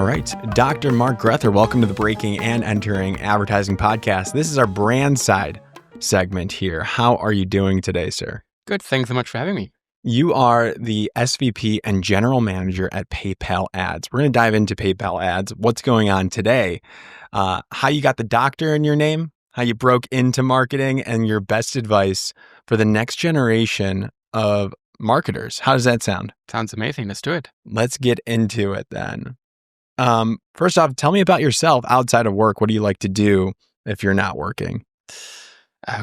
All right. Dr. Mark Grether, welcome to the Breaking and Entering Advertising Podcast. This is our brand side segment here. How are you doing today, sir? Good. Thanks so much for having me. You are the SVP and General Manager at PayPal Ads. We're going to dive into PayPal Ads, what's going on today, how you got the doctor in your name, how you broke into marketing, and your best advice for the next generation of marketers. How does that sound? Sounds amazing. Let's do it. Let's get into it then. First off, tell me about yourself outside of work. What do you like to do if you're not working?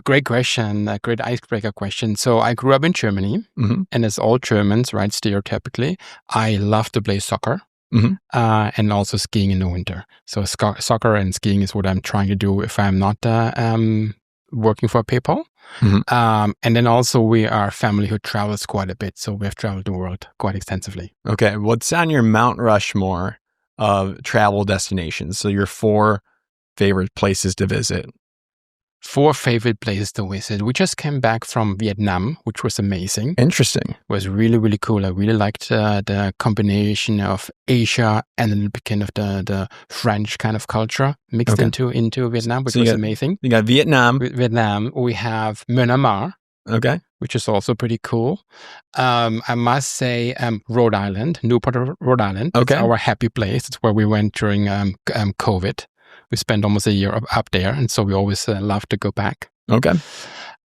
Great question. A great icebreaker question. So I grew up in Germany, and as all Germans, right, stereotypically, I love to play soccer and also skiing in the winter. So soccer and skiing is what I'm trying to do if I'm not working for PayPal. And then also we are a family who travels quite a bit. So we have traveled the world quite extensively. Okay. What's on your Mount Rushmore of travel destinations? So your 4 favorite places to visit. 4 favorite places to visit. We just came back from Vietnam, which was amazing. Interesting. It was really, really cool. I really liked the combination of Asia and a little bit kind of the French kind of culture mixed into Vietnam, which was amazing. You got Vietnam. We have Myanmar. Okay. Which is also pretty cool. I must say Rhode Island, Newport, Rhode Island. Okay. It's our happy place. It's where we went during COVID. We spent almost a year up there, and so we always love to go back. Okay.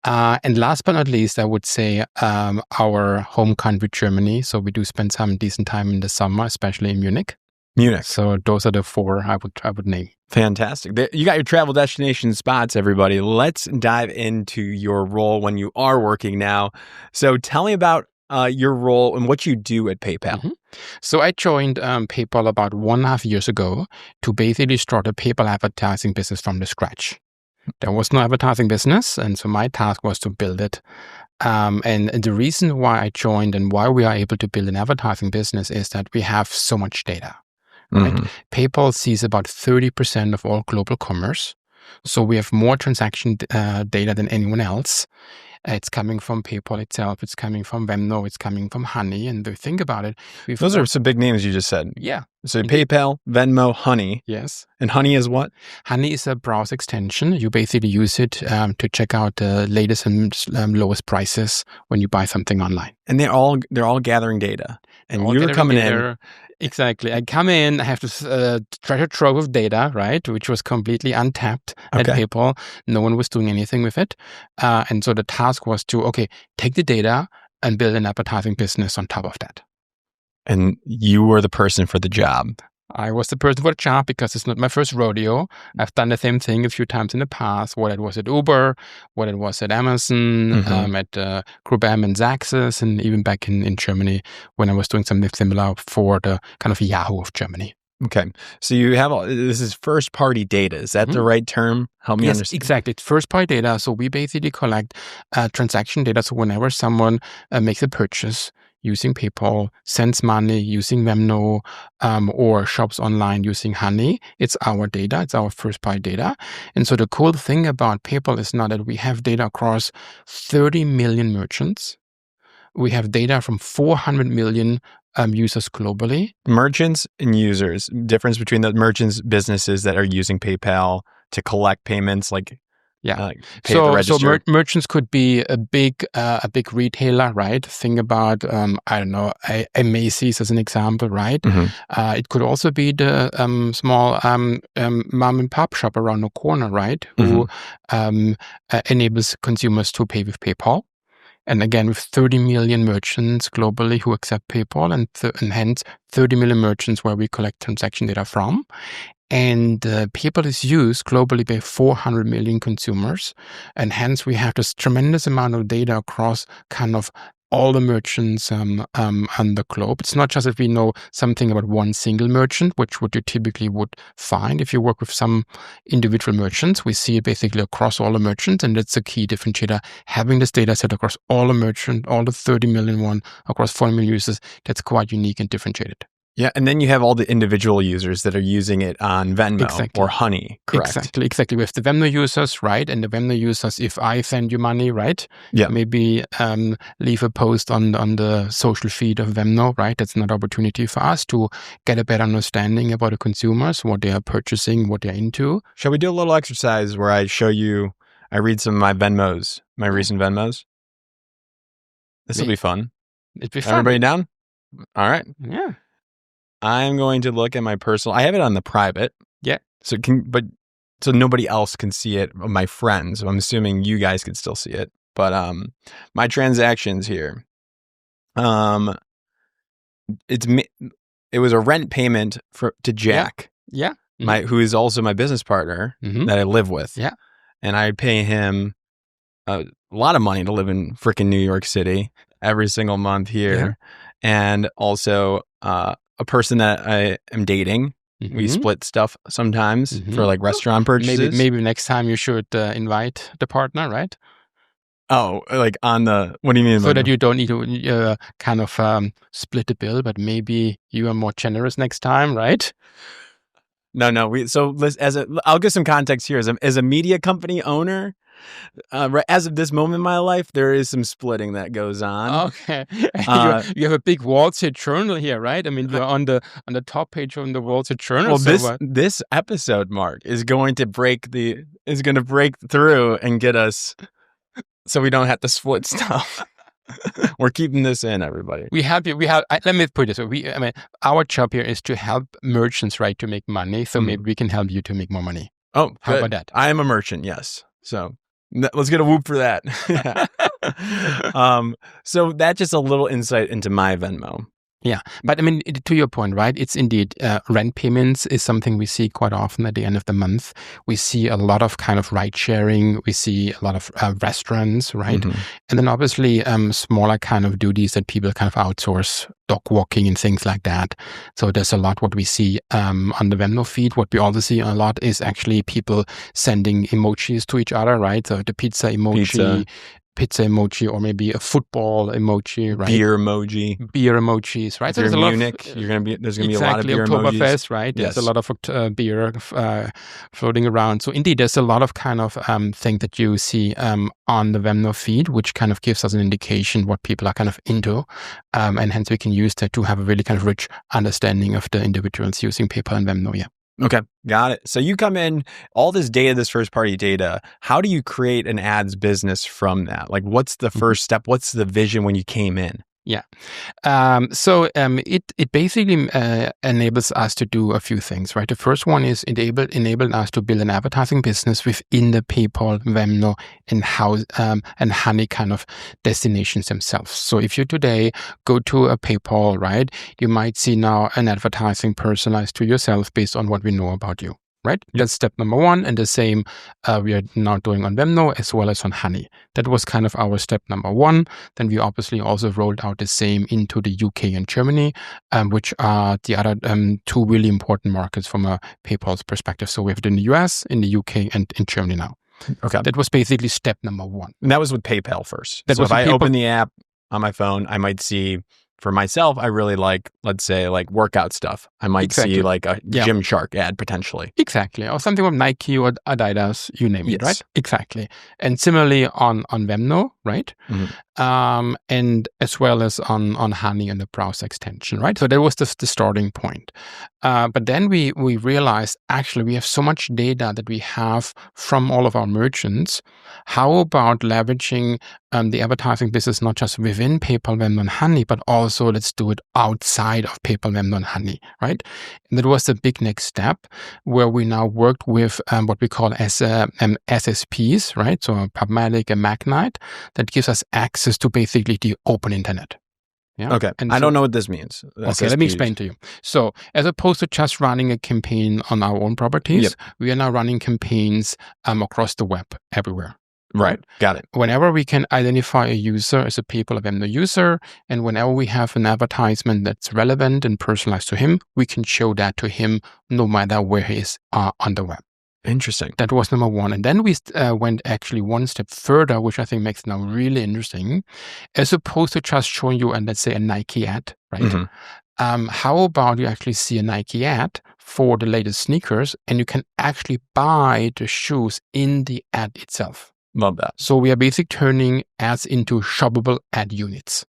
And last but not least, I would say our home country, Germany. So we do spend some decent time in the summer, especially in Munich. So those are the 4 I would name. Fantastic. You got your travel destination spots, everybody. Let's dive into your role when you are working now. So tell me about your role and what you do at PayPal. So I joined PayPal about 1.5 years ago to basically start a PayPal advertising business from the scratch. There was no advertising business, and so my task was to build it. And the reason why I joined and why we are able to build an advertising business is that we have so much data. Right? PayPal sees about 30% of all global commerce. So we have more transaction data than anyone else. It's coming from PayPal itself. It's coming from Venmo. It's coming from Honey. And if you think about it, those are some big names you just said. Yeah. So PayPal, Venmo, Honey. Yes. And Honey is what? Honey is a browser extension. You basically use it to check out the latest and lowest prices when you buy something online. And they're all gathering data. And you're coming in. Exactly. I come in, I have this treasure trove of data, right, which was completely untapped at PayPal. No one was doing anything with it. And so the task was to, take the data and build an advertising business on top of that. And you were the person for the job. I was the person for the job because it's not my first rodeo. I've done the same thing a few times in the past, whether it was at Uber, whether it was at Amazon, at Group M and Zaxxas, and even back in Germany when I was doing something similar for the kind of Yahoo of Germany. Okay. So you have this is first party data. Is that the right term? Help me understand. Exactly. It's first party data. So we basically collect transaction data. So whenever someone makes a purchase using PayPal, sends money using Venmo, or shops online using Honey, it's our data. It's our first party data. And so the cool thing about PayPal is now that we have data across 30 million merchants. We have data from 400 million users globally. Merchants and users, difference between the merchants, businesses that are using PayPal to collect payments, like pay at the register. So merchants could be a big retailer, right? Think about a Macy's as an example, right? It could also be the small mom and pop shop around the corner, right? Who enables consumers to pay with PayPal. And again, with 30 million merchants globally who accept PayPal, and hence 30 million merchants where we collect transaction data from. And PayPal is used globally by 400 million consumers. And hence we have this tremendous amount of data across kind of all the merchants on the globe. It's not just if we know something about one single merchant, which what you typically would find if you work with some individual merchants. We see it basically across all the merchants, and that's a key differentiator. Having this data set across all the merchants, all the 30 million one, across 40 million users, that's quite unique and differentiated. Yeah, and then you have all the individual users that are using it on Venmo or Honey, correct? Exactly. We have the Venmo users, right? And the Venmo users, if I send you money, right? Yeah. Maybe leave a post on the social feed of Venmo, right? That's another opportunity for us to get a better understanding about the consumers, what they are purchasing, what they're into. Shall we do a little exercise where I show you, I read some of my Venmos, my recent Venmos? This will be fun. It'd be fun. Everybody down? All right. Yeah. I'm going to look at my personal. I have it on the private. Yeah. So nobody else can see it. My friends. I'm assuming you guys can still see it. But my transactions here. It was a rent payment to Jack. Yeah. Who is also my business partner that I live with. Yeah. And I pay him a lot of money to live in freaking New York City every single month here. Yeah. And also a person that I am dating. We split stuff sometimes for like restaurant purchases. Maybe next time you should invite the partner, right? Oh, like on the, what do you mean? So that you don't need to kind of split the bill, but maybe you are more generous next time, right? No. I'll give some context here. As a media company owner, as of this moment in my life, there is some splitting that goes on. Okay, you have a big Wall Street Journal here, right? I mean, you're on the top page of the Wall Street Journal. Well, this episode, Mark, is going to break through and get us, so we don't have to split stuff. We're keeping this in, everybody. Let me put it this way. Our job here is to help merchants, right, to make money. So maybe we can help you to make more money. Oh, how about that? I am a merchant, yes. So let's get a whoop for that. So that's just a little insight into my Venmo. Yeah. But I mean, to your point, right? It's indeed rent payments is something we see quite often at the end of the month. We see a lot of kind of ride sharing. We see a lot of restaurants, right? And then obviously smaller kind of duties that people kind of outsource, dog walking and things like that. So there's a lot what we see on the Venmo feed. What we also see a lot is actually people sending emojis to each other, right? So the pizza emoji. Pizza emoji, or maybe a football emoji, right? Beer emojis, right? If you're in Munich, there's gonna be a lot of beer emojis, right? Yes. There's a lot of beer floating around. So indeed, there's a lot of kind of thing that you see on the Venmo feed, which kind of gives us an indication what people are kind of into, and hence we can use that to have a really kind of rich understanding of the individuals using PayPal and Venmo. Yeah. Okay, got it. So you come in, all this data, this first party data, how do you create an ads business from that? Like, what's the first step? What's the vision when you came in? Yeah. So it basically enables us to do a few things, right? The first one is enabled us to build an advertising business within the PayPal, Venmo, and Honey kind of destinations themselves. So if you today go to a PayPal, right, you might see now an advertising personalized to yourself based on what we know about you. Right? Yep. That's step number one. And the same we are now doing on Venmo as well as on Honey. That was kind of our step number one. Then we obviously also rolled out the same into the UK and Germany, which are the other two really important markets from a PayPal's perspective. So we have it in the US, in the UK, and in Germany now. Okay. That was basically step number one. And that was with PayPal first. So if I open the app on my phone, I might see, for myself, I really like, let's say, like workout stuff. I might see like a Gymshark ad potentially. Exactly. Or something with Nike or Adidas, you name it, right? Exactly. And similarly on Venmo, right? And as well as on Honey and the browser extension, right? So that was the starting point. But then we realized, actually, we have so much data that we have from all of our merchants. How about leveraging the advertising business, not just within PayPal, Venmo, and Honey, but also let's do it outside of PayPal, Venmo, and Honey, right? And that was the big next step where we now worked with what we call SSPs, right? So PubMatic and Magnite, that gives us access to basically the open internet. Yeah. Okay. And I don't know what this means. Okay, let me explain to you. So as opposed to just running a campaign on our own properties, we are now running campaigns across the web everywhere. Right. Got it. Whenever we can identify a user as a PayPal or Venmo user, and whenever we have an advertisement that's relevant and personalized to him, we can show that to him no matter where he is on the web. Interesting. That was number one. And then we went actually one step further, which I think makes it now really interesting. As opposed to just showing you, let's say, a Nike ad, right? how about you actually see a Nike ad for the latest sneakers, and you can actually buy the shoes in the ad itself. Love that. So we are basically turning ads into shoppable ad units.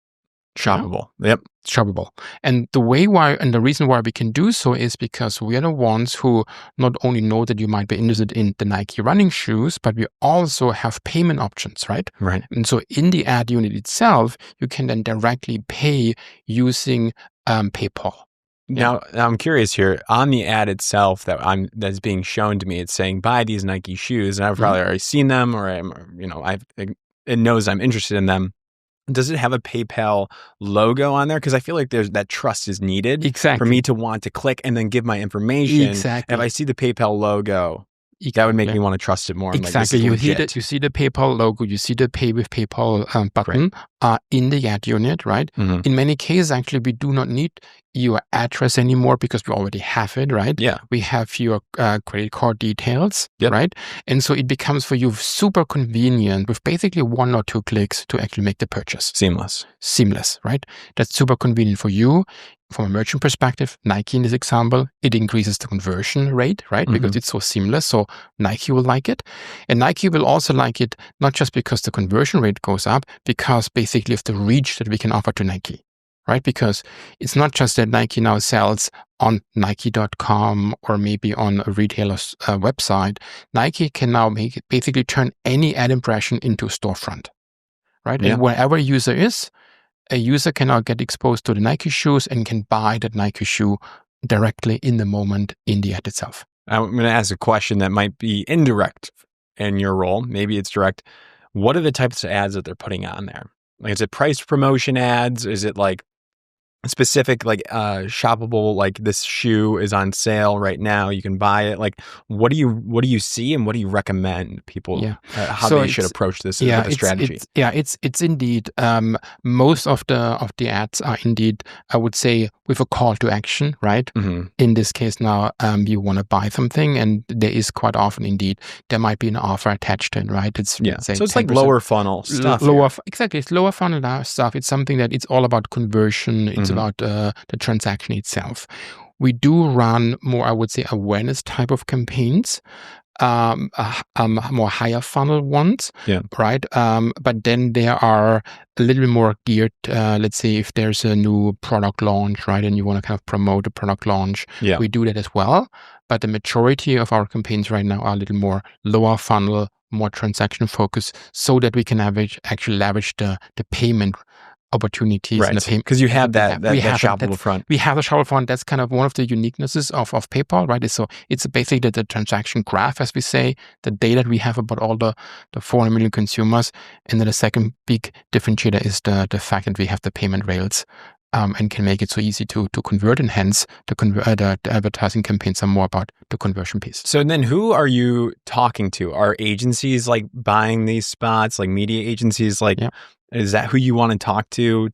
Shoppable. Yep. Shoppable. And the reason why we can do so is because we are the ones who not only know that you might be interested in the Nike running shoes, but we also have payment options, right? Right. And so in the ad unit itself, you can then directly pay using PayPal. Now I'm curious here on the ad itself that's being shown to me. It's saying buy these Nike shoes, and I've probably already seen them, or it knows I'm interested in them. Does it have a PayPal logo on there? Because I feel like that trust is needed for me to want to click and then give my information. Exactly. If I see the PayPal logo, that would make me want to trust it more. Exactly. Like, you see the PayPal logo, you see the Pay with PayPal button in the ad unit, right? In many cases, actually, we do not need your address anymore because we already have it, right? Yeah. We have your credit card details, right? And so it becomes for you super convenient with basically 1 or 2 clicks to actually make the purchase. Seamless, right? That's super convenient for you. From a merchant perspective, Nike in this example, it increases the conversion rate, right? Because it's so seamless. So Nike will like it. And Nike will also like it, not just because the conversion rate goes up, because basically of the reach that we can offer to Nike, right? Because it's not just that Nike now sells on Nike.com or maybe on a retailer's website. Nike can now basically turn any ad impression into a storefront, right? And wherever a user is, a user can now get exposed to the Nike shoes and can buy that Nike shoe directly in the moment in the ad itself. I'm going to ask a question that might be indirect in your role. Maybe it's direct. What are the types of ads that they're putting on there? Like, is it price promotion ads? Is it like specific, like shoppable, like this shoe is on sale right now, you can buy it? Like, what do you see, and what do you recommend people how they should approach this with a strategy? It's indeed most of the ads are indeed, I would say, with a call to action, right? In this case now, you want to buy something, and there is quite often indeed there might be an offer attached to it, right? It's so it's like lower funnel stuff. Exactly, it's lower funnel stuff. It's something that it's all about conversion. It's about the transaction itself. We do run more, I would say, awareness type of campaigns, more higher funnel ones, right? But then there are a little bit more geared, let's say if there's a new product launch, right? And you want to kind of promote a product launch, we do that as well. But the majority of our campaigns right now are a little more lower funnel, more transaction focused, so that we can actually leverage the payment opportunities, right? Because you have that shoppable front. We have a shoppable front. That's kind of one of the uniquenesses of PayPal, right? So it's basically the transaction graph, as we say, the data that we have about all the 400 million consumers. And then the second big differentiator is the fact that we have the payment rails, and can make it so easy to convert, and hence the advertising campaigns are more about the conversion piece. So then who are you talking to? Are agencies like buying these spots, like media agencies? Like, is that who you want to talk to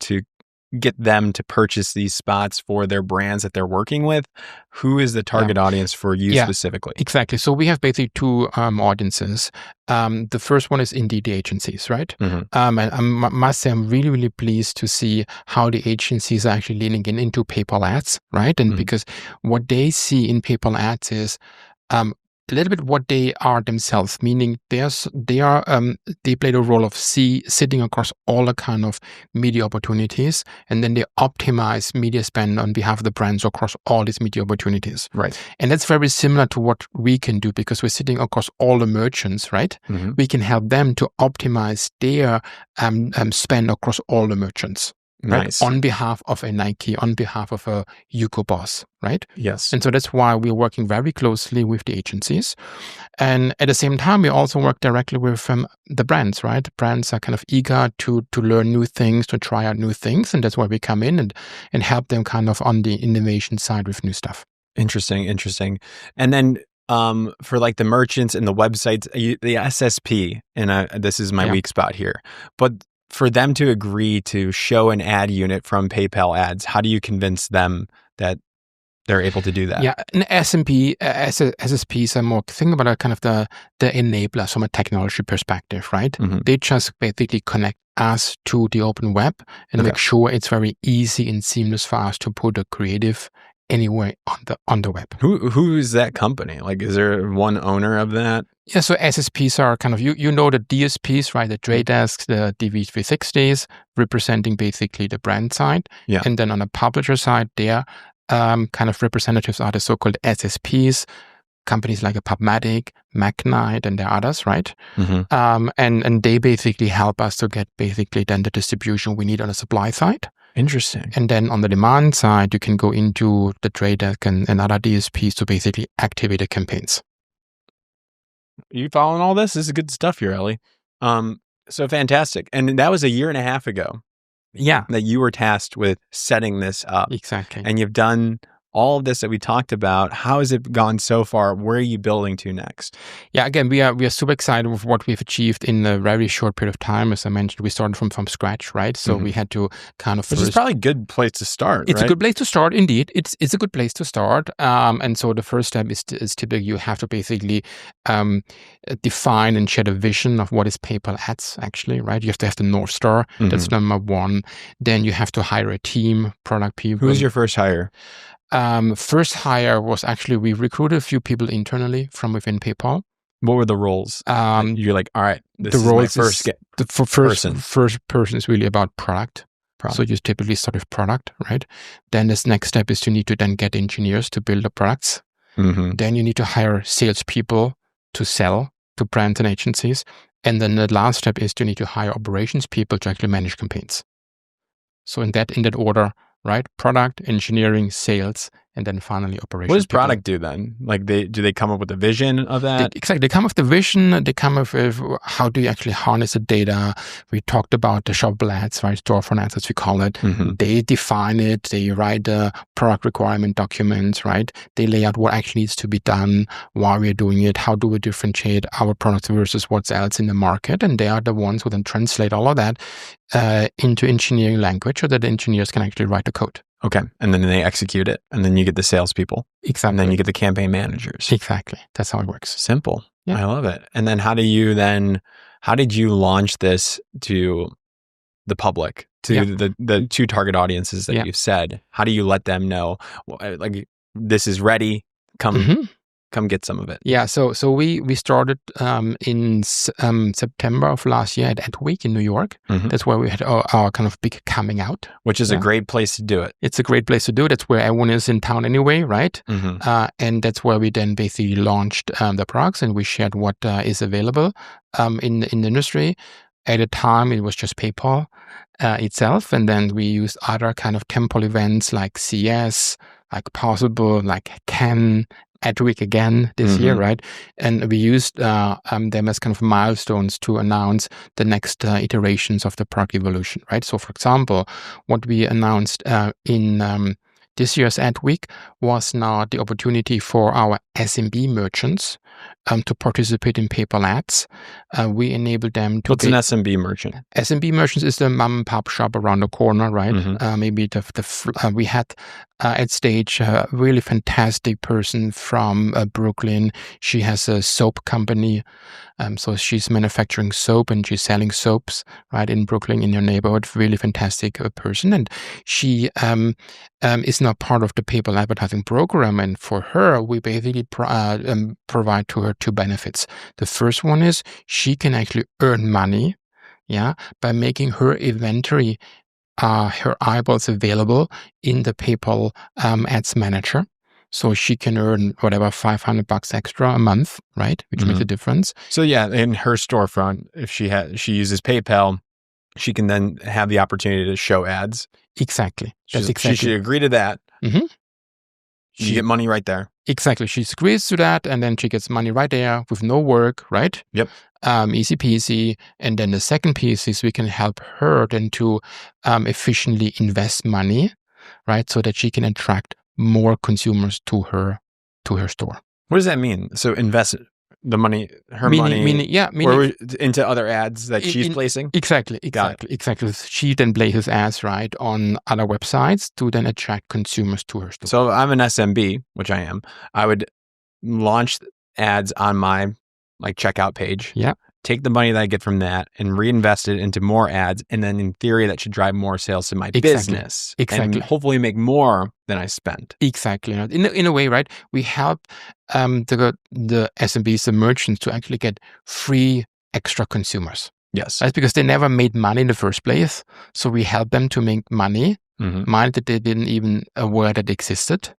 get them to purchase these spots for their brands that they're working with? Who is the target audience for you specifically? Exactly. So we have basically 2 audiences. The first one is indeed the agencies, right? And I must say, I'm really, really pleased to see how the agencies are actually leaning into PayPal ads, right? And because what they see in PayPal ads is a little bit what they are themselves, meaning they play the role of sitting across all the kind of media opportunities, and then they optimize media spend on behalf of the brands across all these media opportunities. Right. And that's very similar to what we can do, because we're sitting across all the merchants, right? We can help them to optimize their spend across all the merchants. Nice. Right? On behalf of a Nike, on behalf of a Hugo Boss, right? Yes. And so that's why we're working very closely with the agencies. And at the same time, we also work directly with the brands, right? Brands are kind of eager to learn new things, to try out new things. And that's why we come in and help them kind of on the innovation side with new stuff. Interesting. And then for like the merchants and the websites, the SSP, and this is my weak spot here, but for them to agree to show an ad unit from PayPal ads, how do you convince them that they're able to do that. Yeah, an SSPs are more think about a kind of the enablers from a technology perspective, right? Mm-hmm. They just basically connect us to the open web and make sure it's very easy and seamless for us to put a creative anywhere on the web. Who is that company? Like, is there one owner of that? Yeah, so SSPs are kind of you know the DSPs, right? The Trade Desks, the DV360s, representing basically the brand side. Yeah. And then on the publisher side, their kind of representatives are the so-called SSPs, companies like a PubMatic, Magnite, and there are others, right? Mm-hmm. And they basically help us to get basically then the distribution we need on the supply side. Interesting. And then on the demand side, you can go into the Trade Desk and other DSPs to basically activate the campaigns. You following all this? This is good stuff here, Ellie. So fantastic. And that was a year and a half ago. Yeah. That you were tasked with setting this up. Exactly. And you've done all of this that we talked about. How has it gone so far? Where are you building to next? Yeah, again, we are super excited with what we've achieved in a very short period of time. As I mentioned, we started from scratch, right? So we had to kind of Which is probably a good place to start, It's right? a good place to start, indeed. It's a good place to start. And so the first step is typically you have to basically define and share a vision of what is PayPal Ads, actually, right? You have to have the North Star. That's number one. Then you have to hire a team, product people. Who was your first hire? First hire was actually, we recruited a few people internally from within PayPal. What were the roles? You're like, all right, this is my first person. First person is really about product. So you typically start with product, right? Then this next step is you need to then get engineers to build the products. Mm-hmm. Then you need to hire salespeople to sell to brands and agencies. And then the last step is you need to hire operations people to actually manage campaigns. So in that order, right? Product, engineering, sales, and then finally operations. What does product do then? Like do they come up with a vision of that? Exactly. They come with the vision. They come with how do you actually harness the data? We talked about the shoppable ads, right? Storefront ads, as we call it. Mm-hmm. They define it. They write the product requirement documents, right? They lay out what actually needs to be done, why we're doing it, how do we differentiate our products versus what's else in the market. And they are the ones who then translate all of that into engineering language so that the engineers can actually write the code. Okay. And then they execute it. And then you get the salespeople. Exactly. And then you get the campaign managers. Exactly. That's how it works. Simple. Yeah. I love it. And then how did you launch this to the public, to the two target audiences that you've said? How do you let them know, like, this is ready, come get some of it? Yeah, so we started in September of last year at Adweek in New York. Mm-hmm. That's where we had our kind of big coming out. Which is a great place to do it. It's a great place to do it. That's where everyone is in town anyway, right? Mm-hmm. And that's where we then basically launched the products and we shared what is available in the industry. At the time, it was just PayPal itself. And then we used other kind of temple events like CS, like Possible, like Can, Adweek again this year, right? And we used them as kind of milestones to announce the next iterations of the product evolution, right? So, for example, what we announced in this year's Adweek was now the opportunity for our SMB merchants to participate in PayPal Ads. We enabled them to. What's an SMB merchant? SMB merchants is the mom and pop shop around the corner, right? Maybe we had at stage a really fantastic person from Brooklyn. She has a soap company. So she's manufacturing soap and she's selling soaps, right, in Brooklyn, in your neighborhood. Really fantastic person. And she is now part of the PayPal advertising program. And for her, we basically provide to her two benefits. The first one is she can actually earn money, by making her inventory, her eyeballs available in the PayPal Ads Manager. So she can earn whatever $500 extra a month, right? Which makes a difference. So in her storefront, if she uses PayPal, she can then have the opportunity to show ads. Exactly. She should agree to that. Mm-hmm. She get money right there. Exactly. She agrees to that, and then she gets money right there with no work, right? Yep. Easy peasy. And then the second piece is we can help her then to efficiently invest money, right? So that she can attract more consumers to her store. What does that mean? So invest The money, her Meaning, money, or into other ads that she's placing? Exactly. She then places ads, right, on other websites to then attract consumers to her store. So I'm an SMB, which I am. I would launch ads on my checkout page. Yeah. Take the money that I get from that and reinvest it into more ads. And then in theory, that should drive more sales to my business. Exactly. And hopefully make more than I spent. Exactly. In a way, right? We help the SMBs, the merchants, to actually get free extra consumers. Yes. Right? Because they never made money in the first place. So we help them to make money that they didn't even aware that existed.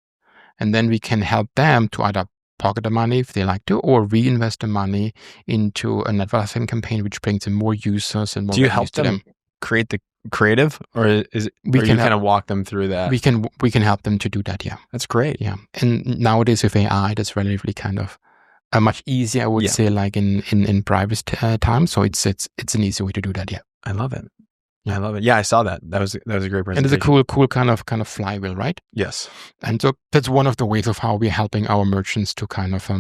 And then we can help them to either pocket the money if they like to, or reinvest the money into an advertising campaign which brings in more users and more. Do you help them create the creative, or is it? We can kind of walk them through that. We can help them to do that. Yeah, that's great. Yeah, and nowadays with AI, that's relatively kind of much easier. I would say, like in private times. So it's an easy way to do that. Yeah, I love it. I love it. Yeah, I saw that. That was a great presentation. And it's a cool kind of flywheel, right? Yes. And so that's one of the ways of how we're helping our merchants to kind of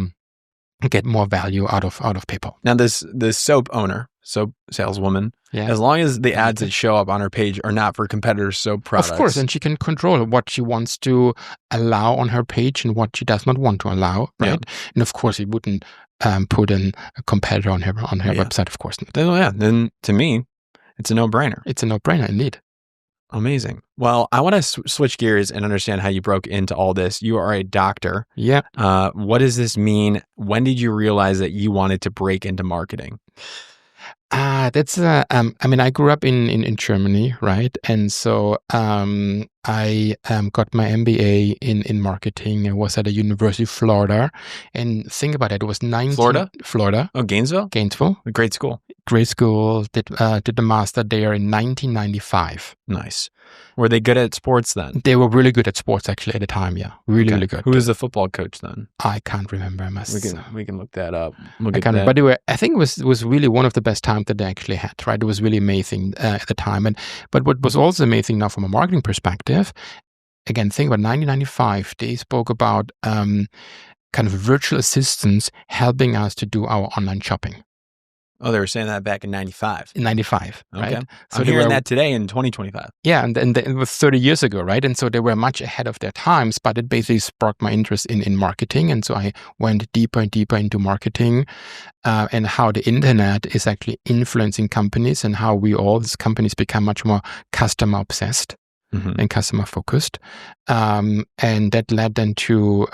get more value out of PayPal. Now, this soap saleswoman, as long as the ads that show up on her page are not for competitors' soap products, of course, and she can control what she wants to allow on her page and what she does not want to allow, right? Yeah. And of course, it wouldn't put in a competitor on her website, of course. Then to me, it's a no-brainer. It's a no-brainer, indeed. Amazing. Well, I want to switch gears and understand how you broke into all this. You are a doctor. Yeah. What does this mean? When did you realize that you wanted to break into marketing? That's I grew up in Germany, right? And so I got my MBA in marketing. I was at the University of Florida, and think about it, it was Florida. Oh, Gainesville. A great school. Did the master there in 1995. Nice. Were they good at sports then? They were really good at sports actually at the time. Yeah, really good. Who was the football coach then? I can't remember. We can look that up. But I think it was really one of the best times that they actually had. Right, it was really amazing at the time. But what was also amazing now from a marketing perspective, again, think about 1995. They spoke about kind of virtual assistants helping us to do our online shopping. Oh, they were saying that back in 95. In 95, okay. Right? So I'm hearing that today in 2025. Yeah, and it was 30 years ago, right? And so they were much ahead of their times, but it basically sparked my interest in marketing. And so I went deeper and deeper into marketing and how the internet is actually influencing companies and how we all, as companies, become much more customer obsessed. And customer focused. And that led then to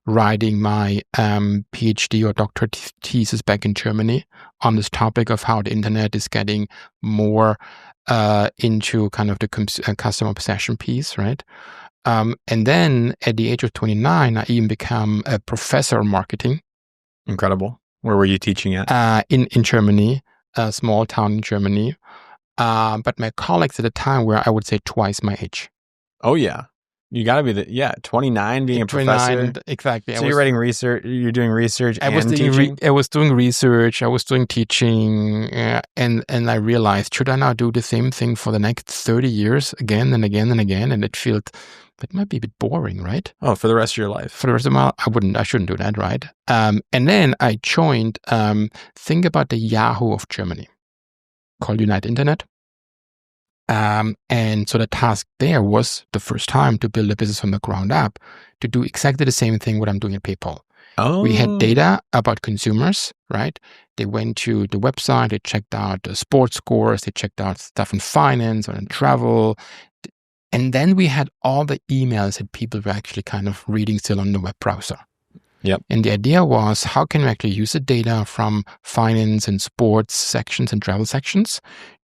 writing my PhD or doctorate thesis back in Germany on this topic of how the internet is getting more into kind of the customer obsession piece, right? And then at the age of 29, I even became a professor of marketing. Incredible. Where were you teaching at? In Germany, a small town in Germany. But my colleagues at the time were, I would say, twice my age. Oh, yeah. You got to be 29 being a professor. Exactly. So you're writing research, you're doing research and teaching? I was doing research, I was doing teaching, and I realized, should I now do the same thing for the next 30 years again and again and again? And it might be a bit boring, right? Oh, for the rest of your life? For the rest of my life, I shouldn't do that, right? And then I joined, think about the Yahoo of Germany, called United Internet. And so the task there was the first time to build a business from the ground up to do exactly the same thing what I'm doing at PayPal. Oh. We had data about consumers, right? They went to the website, they checked out the sports scores, they checked out stuff in finance or in travel. And then we had all the emails that people were actually kind of reading still on the web browser. Yep. And the idea was, how can we actually use the data from finance and sports sections and travel sections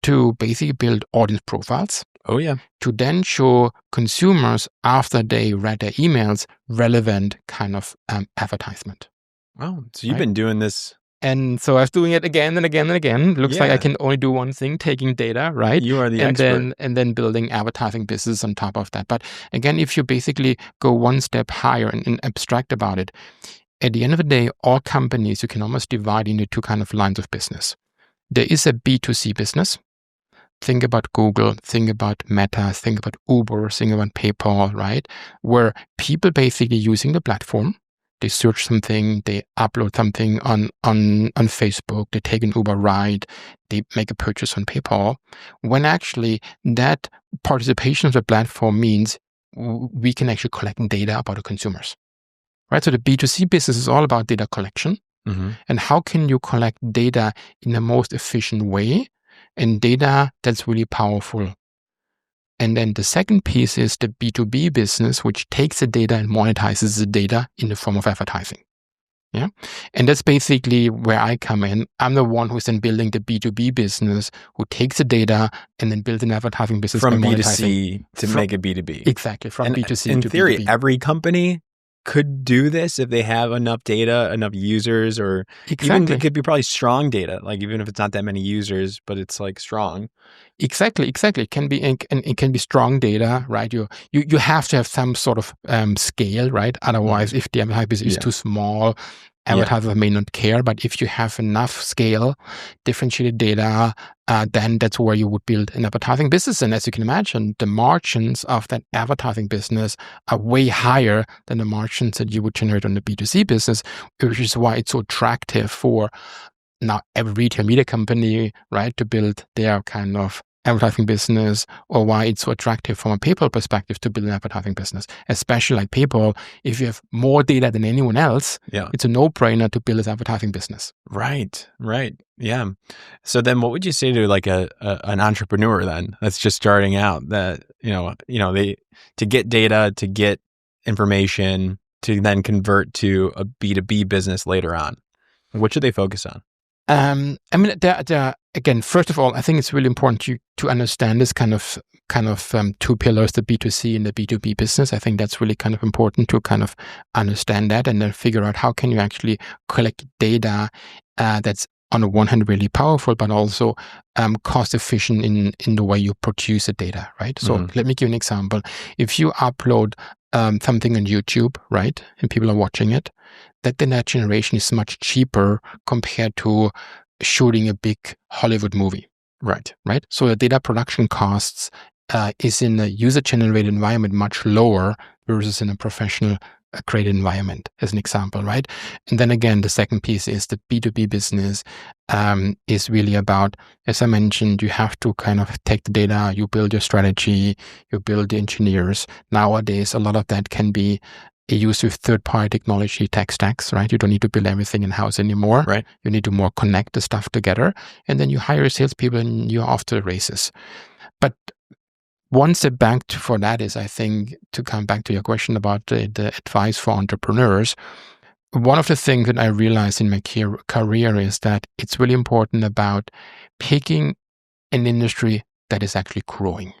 to basically build audience profiles? Oh, yeah. To then show consumers, after they read their emails, relevant kind of advertisement. Wow. So you've been doing this. And so I was doing it again and again and again. Looks like I can only do one thing, taking data, right? You are the expert. And then building advertising business on top of that. But again, if you basically go one step higher and abstract about it, at the end of the day, all companies, you can almost divide into two kind of lines of business. There is a B2C business. Think about Google, think about Meta, think about Uber, think about PayPal, right? Where people basically using the platform they search something, they upload something on Facebook, they take an Uber ride, they make a purchase on PayPal, when actually that participation of the platform means we can actually collect data about the consumers, right? So the B2C business is all about data collection. Mm-hmm. And how can you collect data in the most efficient way, and data that's really powerful. And then the second piece is the B2B business, which takes the data and monetizes the data in the form of advertising. Yeah. And that's basically where I come in. I'm the one who's then building the B2B business, who takes the data and then builds an advertising business from B2C to make it B2B. Exactly. From B2C in to theory, B2B. every company could do this if they have enough data, enough users, or even it could be probably strong data, like even if it's not that many users, but it's like strong. Exactly. It can be strong data, right? You have to have some sort of scale, right? Otherwise, if the advertising is too small, advertisers may not care. But if you have enough scale, differentiated data, then that's where you would build an advertising business. And as you can imagine, the margins of that advertising business are way higher than the margins that you would generate on the B2C business, which is why it's so attractive for now every retail media company, right, to build their kind of advertising business, or why it's so attractive from a PayPal perspective to build an advertising business, especially like PayPal. If you have more data than anyone else, it's a no-brainer to build this advertising business. Right. Yeah. So then what would you say to like an entrepreneur then that's just starting out, that, they to get data, to get information, to then convert to a B2B business later on? What should they focus on? Again, first of all, I think it's really important to understand this kind of two pillars, the B2C and the B2B business. I think that's really kind of important to kind of understand that, and then figure out how can you actually collect data that's on the one hand really powerful, but also cost efficient in the way you produce the data, right? So let me give an example. If you upload something on YouTube, right, and people are watching it, that generation is much cheaper compared to shooting a big Hollywood movie. Right. So the data production costs is in a user-generated environment much lower versus in a professional created environment, as an example, right? And then again, the second piece is the B2B business is really about, as I mentioned, you have to kind of take the data, you build your strategy, you build the engineers. Nowadays, a lot of that can be used with third-party technology tech stacks, right? You don't need to build everything in-house anymore. Right. You need to more connect the stuff together, and then you hire salespeople and you're off to the races. But one step back for that is, I think, to come back to your question about the advice for entrepreneurs. One of the things that I realized in my career is that it's really important about picking an industry that is actually growing.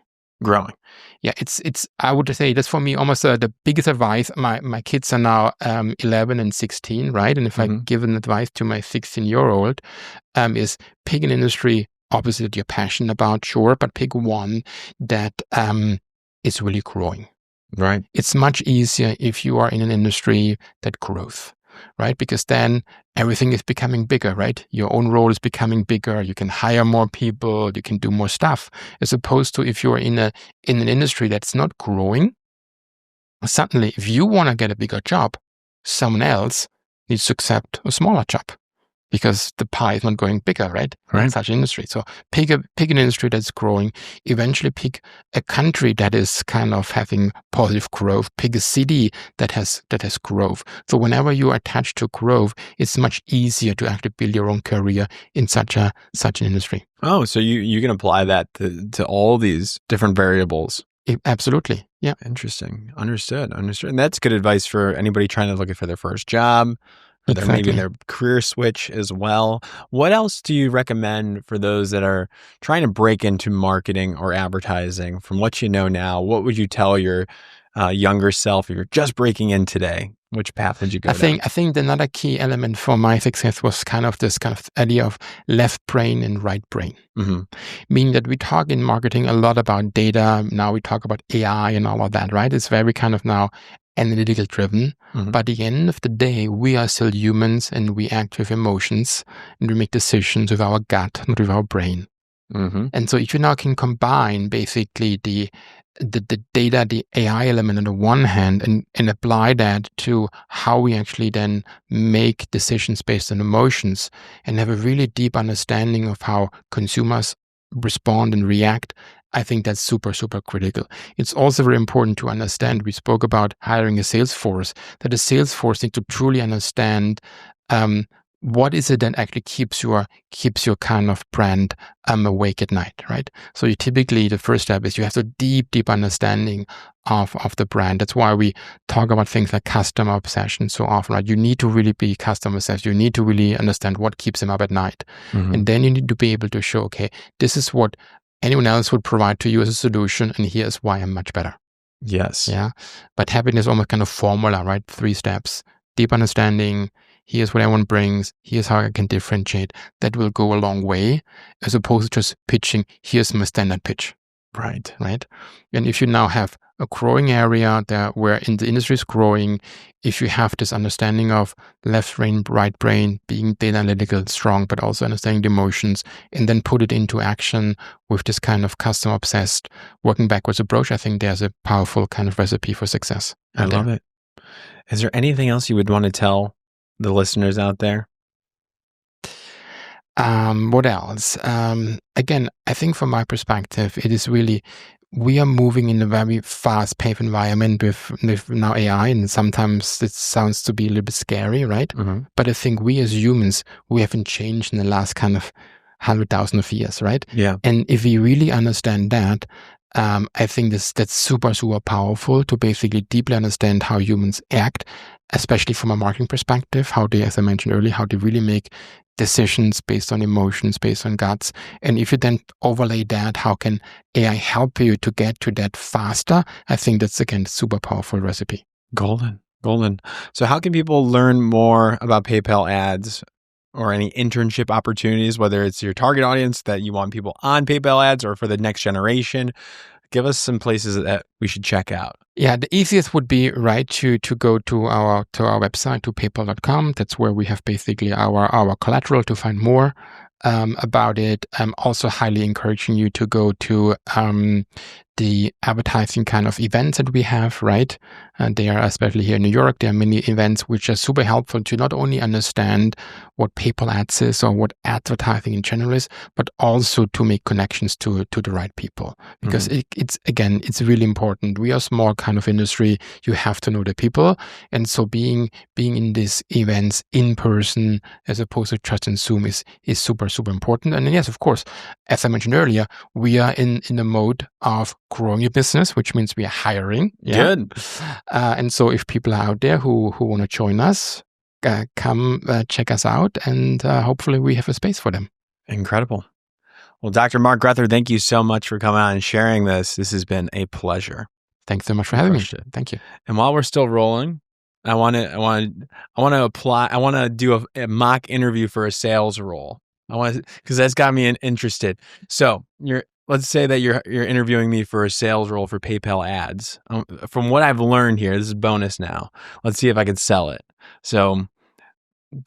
Yeah, it's. I would say that's for me almost the biggest advice. My kids are now 11 and 16, right? And if I give an advice to my 16-year-old, is pick an industry, obviously, that you're passionate about, sure, but pick one that is really growing. Right. It's much easier if you are in an industry that grows, right? Because then everything is becoming bigger, right? Your own role is becoming bigger. You can hire more people. You can do more stuff. As opposed to if you're in an industry that's not growing, suddenly if you want to get a bigger job, someone else needs to accept a smaller job, because the pie is not going bigger, right? In such an industry. So pick an industry that's growing. Eventually pick a country that is kind of having positive growth. Pick a city that has growth. So whenever you are attached to growth, it's much easier to actually build your own career in such an industry. Oh, so you can apply that to all these different variables. Absolutely. Yeah. Interesting. Understood. And that's good advice for anybody trying to look for their first job. Or maybe their career switch as well. What else do you recommend for those that are trying to break into marketing or advertising? From what you know now, what would you tell your younger self if you're just breaking in today? Which path would you go down? I think another key element for my success was kind of this kind of idea of left brain and right brain. Meaning that we talk in marketing a lot about data. Now we talk about AI and all of that, right? It's very kind of now analytical driven, but at the end of the day, we are still humans and we act with emotions and we make decisions with our gut, not with our brain. And so if you now can combine basically the the data, the AI element on the one hand, and apply that to how we actually then make decisions based on emotions and have a really deep understanding of how consumers respond and react, I think that's super, super critical. It's also very important to understand, we spoke about hiring a sales force, that a sales force needs to truly understand what is it that actually keeps your kind of brand awake at night, right? So you typically, the first step is you have a deep understanding of the brand. That's why we talk about things like customer obsession so often, right? You need to really be customer obsessed. You need to really understand what keeps them up at night. Mm-hmm. And then you need to be able to show, okay, this is what anyone else would provide to you as a solution, and here's why I'm much better. Yes. Yeah. But having this almost kind of formula, right? 3 steps: deep understanding, here's what everyone brings, here's how I can differentiate. That will go a long way, as opposed to just pitching, here's my standard pitch. Right. And if you now have a growing area there where in the industry is growing, if you have this understanding of left brain, right brain, being data analytical strong, but also understanding the emotions, and then put it into action with this kind of customer obsessed, working backwards approach, I think there's a powerful kind of recipe for success. I love it. Is there anything else you would want to tell the listeners out there? What else? Again, I think from my perspective, it is really, we are moving in a very fast-paced environment with now AI, and sometimes it sounds to be a little bit scary, right? Mm-hmm. But I think we as humans, we haven't changed in the last kind of 100,000 of years, right? Yeah. And if we really understand that, I think that's super, super powerful to basically deeply understand how humans act, especially from a marketing perspective, how they, as I mentioned earlier, how they really make decisions based on emotions, based on guts. And if you then overlay that, how can AI help you to get to that faster? I think that's, again, a super powerful recipe. Golden. So how can people learn more about PayPal ads or any internship opportunities, whether it's your target audience that you want people on PayPal ads or for the next generation? Give us some places that we should check out. Yeah, the easiest would be to go to our website, to paypal.com. That's where we have basically our collateral to find more about it. I'm also highly encouraging you to go to the advertising kind of events that we have, right? And there are, especially here in New York, there are many events which are super helpful to not only understand what PayPal ads is or what advertising in general is, but also to make connections to the right people. Because it's really important. We are a small kind of industry. You have to know the people. And so being in these events in person as opposed to just in Zoom is super, super important. And then, yes, of course, as I mentioned earlier, we are in the mode of growing your business, which means we are hiring. Yeah? Good. And so if people are out there who want to join us, come check us out, and hopefully we have a space for them. Incredible. Well, Dr. Mark Grether, thank you so much for coming on and sharing this. This has been a pleasure. Thanks so much for having me. Thank you. And while we're still rolling, I want to do a mock interview for a sales role. Because that's got me interested. So let's say that you're interviewing me for a sales role for PayPal ads. From what I've learned here, this is bonus now. Let's see if I can sell it. So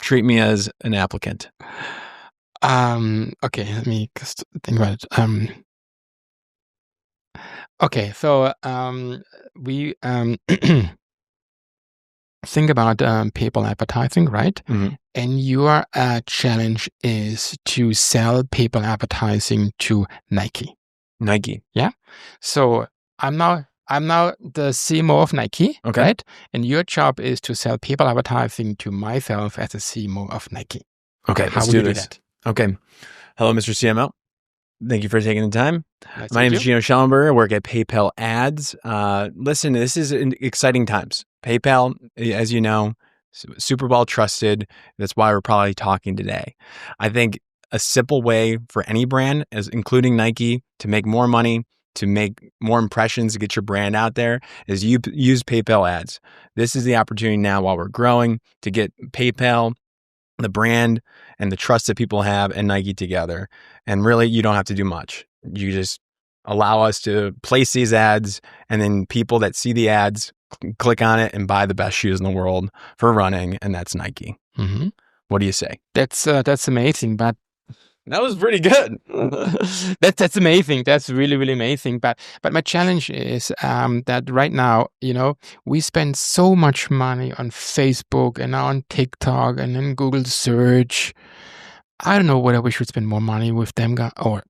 treat me as an applicant. Okay, let me just think about it. Okay, so we think about PayPal advertising, right? Mm-hmm. And your challenge is to sell PayPal advertising to Nike. Yeah. So I'm now the CMO of Nike, okay, right? And your job is to sell PayPal advertising to myself as the CMO of Nike. Okay, let's do this. Okay. Hello, Mr. CMO. Thank you for taking the time. My name is Gino Schellenberger. I work at PayPal Ads. Listen, this is exciting times. PayPal, as you know, super well trusted. That's why we're probably talking today. I think a simple way for any brand, as including Nike, to make more money, to make more impressions, to get your brand out there, is you use PayPal Ads. This is the opportunity now while we're growing to get PayPal, the brand, and the trust that people have, and Nike together. And really, you don't have to do much. You just allow us to place these ads, and then people that see the ads click on it and buy the best shoes in the world for running, and that's Nike. Mm-hmm. What do you say? That's amazing, but That was pretty good. That's amazing. That's really, really amazing. But my challenge is that right now, we spend so much money on Facebook and on TikTok and then Google search. I don't know whether we should spend more money with them, or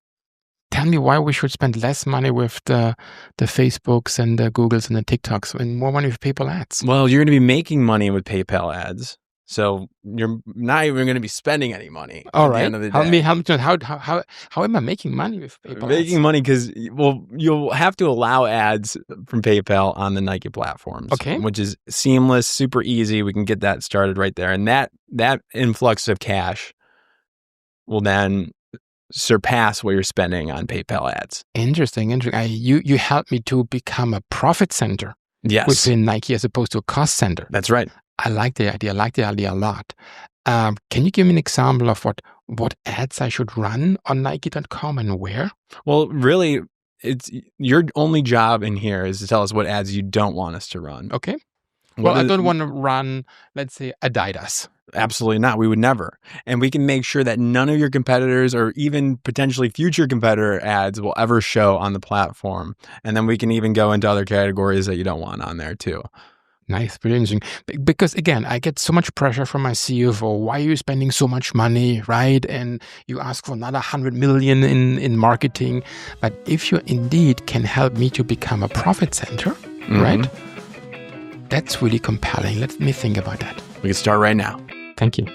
tell me why we should spend less money with the Facebooks and the Googles and the TikToks and more money with PayPal ads. Well, you're going to be making money with PayPal ads. So you're not even going to be spending any money at the end of the day. How am I making money with PayPal making ads? money because, you'll have to allow ads from PayPal on the Nike platforms, which is seamless, super easy. We can get that started right there. And that influx of cash will then surpass what you're spending on PayPal ads. Interesting. You helped me to become a profit center within Nike as opposed to a cost center. That's right. I like the idea. I like the idea a lot. Can you give me an example of what ads I should run on Nike.com and where? Well, really, it's your only job in here is to tell us what ads you don't want us to run. Okay. Well, I don't want to run, let's say, Adidas. Absolutely not. We would never. And we can make sure that none of your competitors or even potentially future competitor ads will ever show on the platform. And then we can even go into other categories that you don't want on there too. Nice, pretty interesting. Because again, I get so much pressure from my CFO. Why are you spending so much money, right? And you ask for another 100 million in marketing. But if you indeed can help me to become a profit center, right? That's really compelling. Let me think about that. We can start right now. Thank you.